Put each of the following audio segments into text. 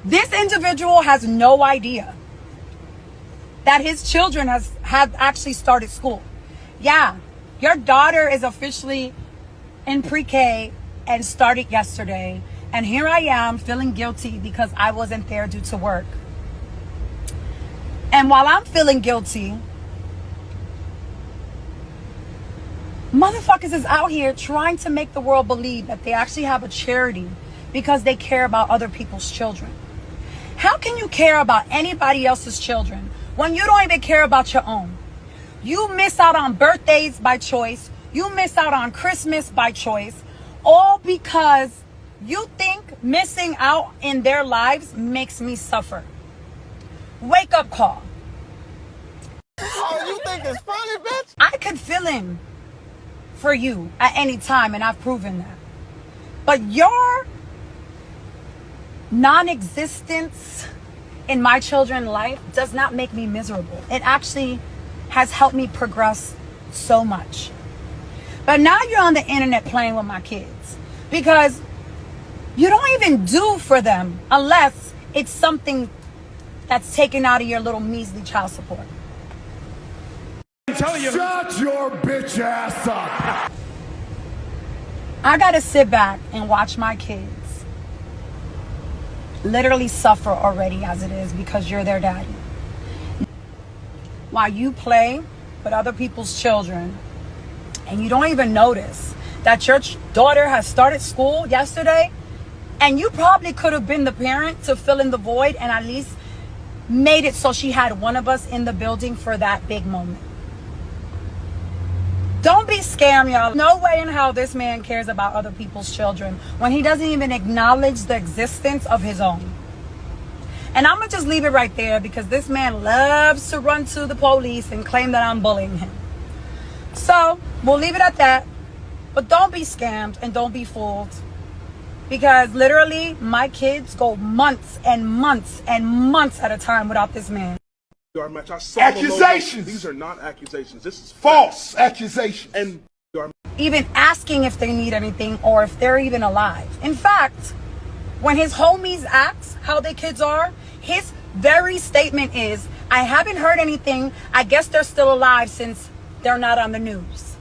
This individual has no idea that his children have actually started school. Yeah, your daughter is officially in pre-K and started yesterday. And here I am feeling guilty because I wasn't there due to work. And while I'm feeling guilty, motherfuckers is out here trying to make the world believe that they actually have a charity because they care about other people's children. How can you care about anybody else's children when you don't even care about your own? You miss out on birthdays by choice. You miss out on Christmas by choice, all because you think missing out in their lives makes me suffer. Wake up call. Oh, you think it's funny, bitch? I could fill in for you at any time, and I've proven that. But your non-existence in my children's life does not make me miserable. It actually has helped me progress so much. But now you're on the internet playing with my kids because you don't even do for them unless it's something that's taken out of your little measly child support. I'm telling you. Shut your bitch ass up. I gotta sit back and watch my kids literally suffer already as it is because you're their daddy. While you play with other people's children and you don't even notice that your daughter has started school yesterday, and you probably could have been the parent to fill in the void and at least made it so she had one of us in the building for that big moment. Don't be scammed, y'all. No way in hell this man cares about other people's children when he doesn't even acknowledge the existence of his own. And I'm going to just leave it right there because this man loves to run to the police and claim that I'm bullying him. So we'll leave it at that. But don't be scammed and don't be fooled. Because literally my kids go months and months and months at a time without this man. Accusations. These are not accusations. This is false accusations. And even asking if they need anything or if they're even alive. In fact, when his homies ask how their kids are, his very statement is, I haven't heard anything. I guess they're still alive since they're not on the news.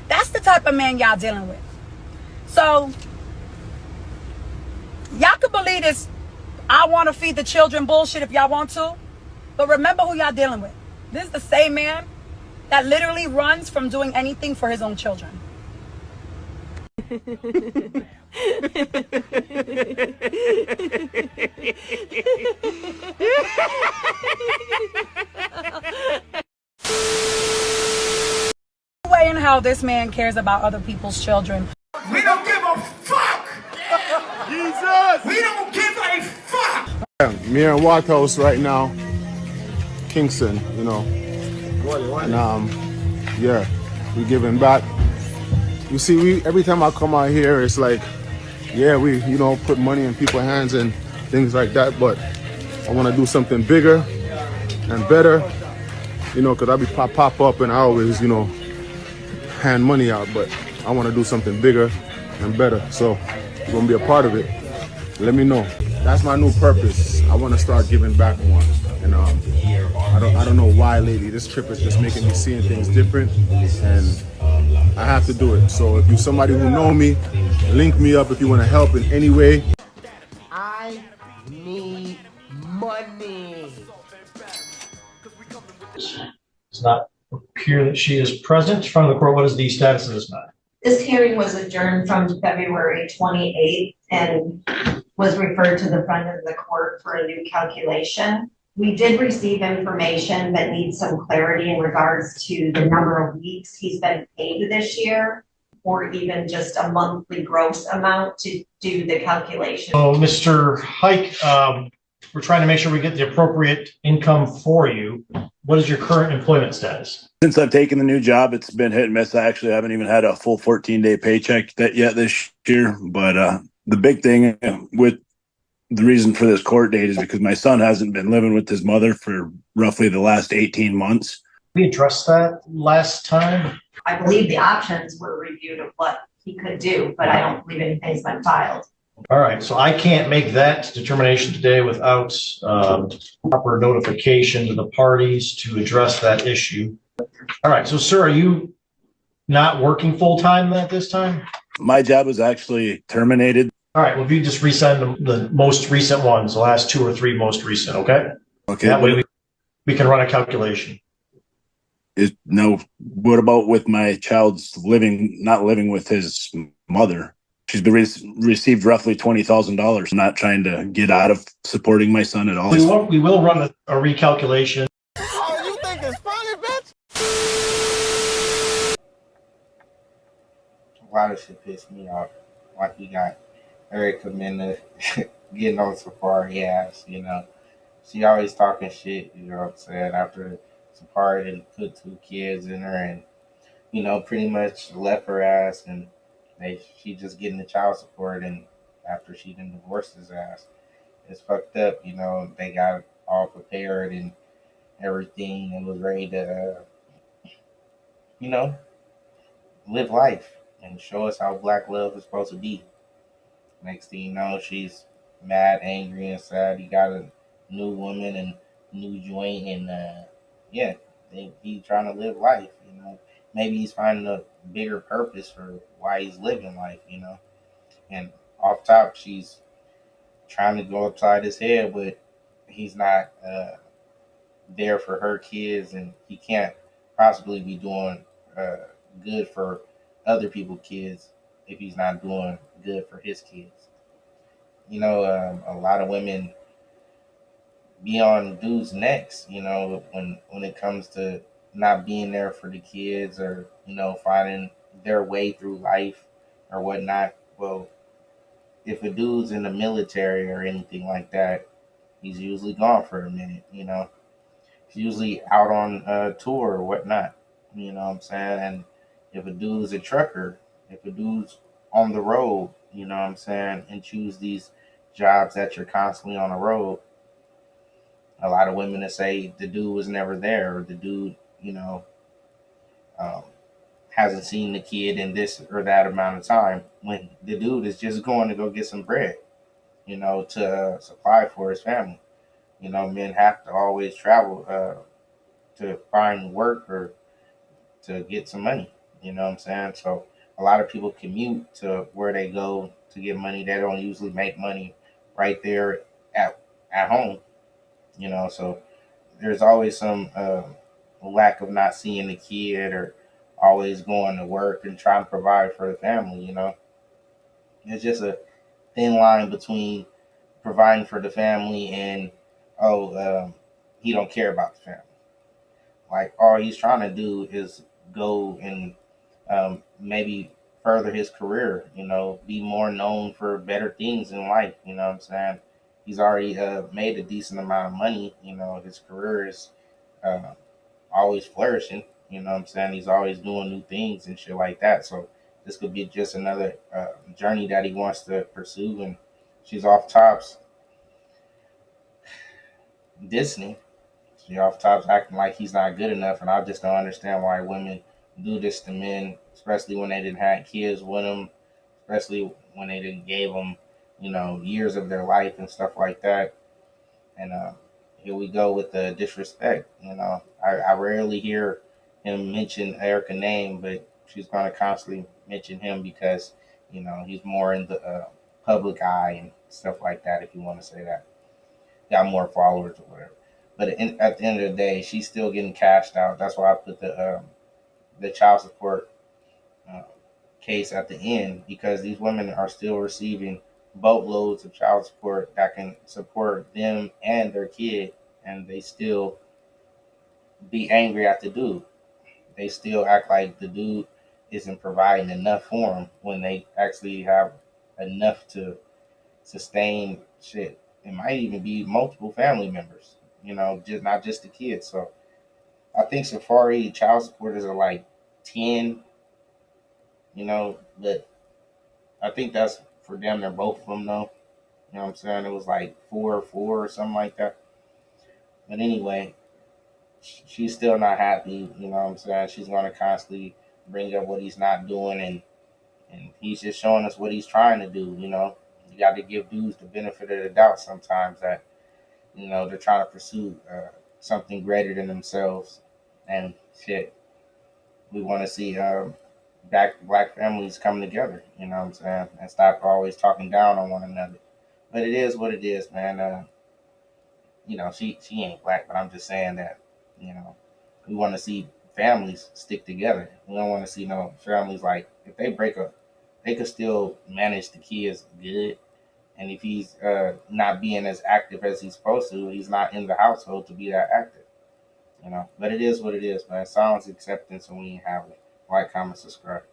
That's the type of man y'all dealing with. So y'all can believe this I want to feed the children bullshit if y'all want to. But remember who y'all dealing with. This is the same man that literally runs from doing anything for his own children. No way in hell this man cares about other people's children. We don't give a fuck. Jesus. We don't give a fuck. Me and Whitehouse right now, Kingston, you know, and yeah, we giving back. You see, every time I come out here, it's like, yeah, we, you know, put money in people's hands and things like that, but I want to do something bigger and better, you know, because I be pop up and I always, you know, hand money out, but I want to do something bigger and better. So you're going to be a part of it. Let me know. That's my new purpose. I want to start giving back more. And I don't know why lately. This trip is just making me seeing things different, and I have to do it. So if you're somebody who know me, link me up if you want to help in any way. I need money. Does not appear that she is present. In front of the court, what is the status of this matter? This hearing was adjourned from February 28th and was referred to the front of the court for a new calculation. We did receive information that needs some clarity in regards to the number of weeks he's been paid this year, or even just a monthly gross amount to do the calculation. So, Mr. Hike, we're trying to make sure we get the appropriate income for you. What is your current employment status? Since I've taken the new job, it's been hit and miss. I actually haven't even had a full 14-day paycheck yet this year. But the big thing with the reason for this court date is because my son hasn't been living with his mother for roughly the last 18 months. We addressed that last time. I believe the options were reviewed of what he could do, but I don't believe anything's been filed. All right, so I can't make that determination today without proper notification to the parties to address that issue. All right, so sir, are you not working full-time at this time? My job was actually terminated. All right, well, if you just resend the most recent ones, the last 2 or 3 most recent, okay? Okay. That way we can run a calculation. What about with my child's not living with his mother? She's been received roughly $20,000. I'm not trying to get out of supporting my son at all. We will run a recalculation. Oh, you think it's funny, bitch? A lot of shit pissed me off. Like we got Erica Mena getting on Safaree ass, you know. She always talking shit, you know what I'm saying, after Safaree didn't put 2 kids in her and, you know, pretty much left her ass and she just getting the child support and after she didn't divorce his ass. It's fucked up, you know, they got all prepared and everything and was ready to, you know, live life and show us how black love is supposed to be. Next thing you know, she's mad, angry, and sad. He got a new woman and new joint, and yeah, he trying to live life. You know, maybe he's finding a bigger purpose for why he's living life. You know, and off top, she's trying to go upside his head, but he's not there for her kids, and he can't possibly be doing good for other people's kids if he's not doing good for his kids. You know, a lot of women be on dudes' necks, you know, when it comes to not being there for the kids or, you know, finding their way through life or whatnot. Well, if a dude's in the military or anything like that, he's usually gone for a minute, you know. He's usually out on a tour or whatnot, you know what I'm saying? And if a dude's a trucker, if a dude's on the road, you know what I'm saying, and choose these jobs that you're constantly on the road, a lot of women that say the dude was never there or the dude, you know, um, hasn't seen the kid in this or that amount of time when the dude is just going to go get some bread, you know, to supply for his family. You know, men have to always travel to find work or to get some money. You know what I'm saying? So a lot of people commute to where they go to get money. They don't usually make money right there at home. You know, so there's always some lack of not seeing the kid or always going to work and trying to provide for the family. You know, it's just a thin line between providing for the family and he don't care about the family. Like all he's trying to do is go and maybe further his career. You know, be more known for better things in life. You know what I'm saying? He's already made a decent amount of money. You know, his career is uh, always flourishing. You know what I'm saying? He's always doing new things and shit like that. So this could be just another journey that he wants to pursue. And she's off tops Disney. She off tops acting like he's not good enough, and I just don't understand why women do this to men, especially when they didn't have kids with them, especially when they didn't gave them, you know, years of their life and stuff like that. And here we go with the disrespect. You know, I rarely hear him mention Erica's name, but she's going to constantly mention him because, you know, he's more in the public eye and stuff like that, if you want to say that. Got more followers or whatever. But at the end of the day, she's still getting cashed out. That's why I put the child support uh, case at the end because these women are still receiving boatloads of child support that can support them and their kid, and they still be angry at the dude. They still act like the dude isn't providing enough for them when they actually have enough to sustain shit. It might even be multiple family members, you know, just not just the kids. So I think Safaree child supporters are like 10, you know, but I think that's for them. They're both of them though. You know what I'm saying? It was like 4 or something like that. But anyway, she's still not happy. You know what I'm saying? She's going to constantly bring up what he's not doing, and he's just showing us what he's trying to do. You know, you got to give dudes the benefit of the doubt sometimes that, they're trying to pursue something greater than themselves. And shit, we want to see black families come together, you know what I'm saying, and stop always talking down on one another. But it is what it is, man. She ain't black, but I'm just saying that, you know, we want to see families stick together. We don't want to see no families like, if they break up, they could still manage the kids good. And if he's not being as active as he's supposed to, he's not in the household to be that active, But it is what it is, man. Silence acceptance, and we ain't have it. Like, comment, subscribe.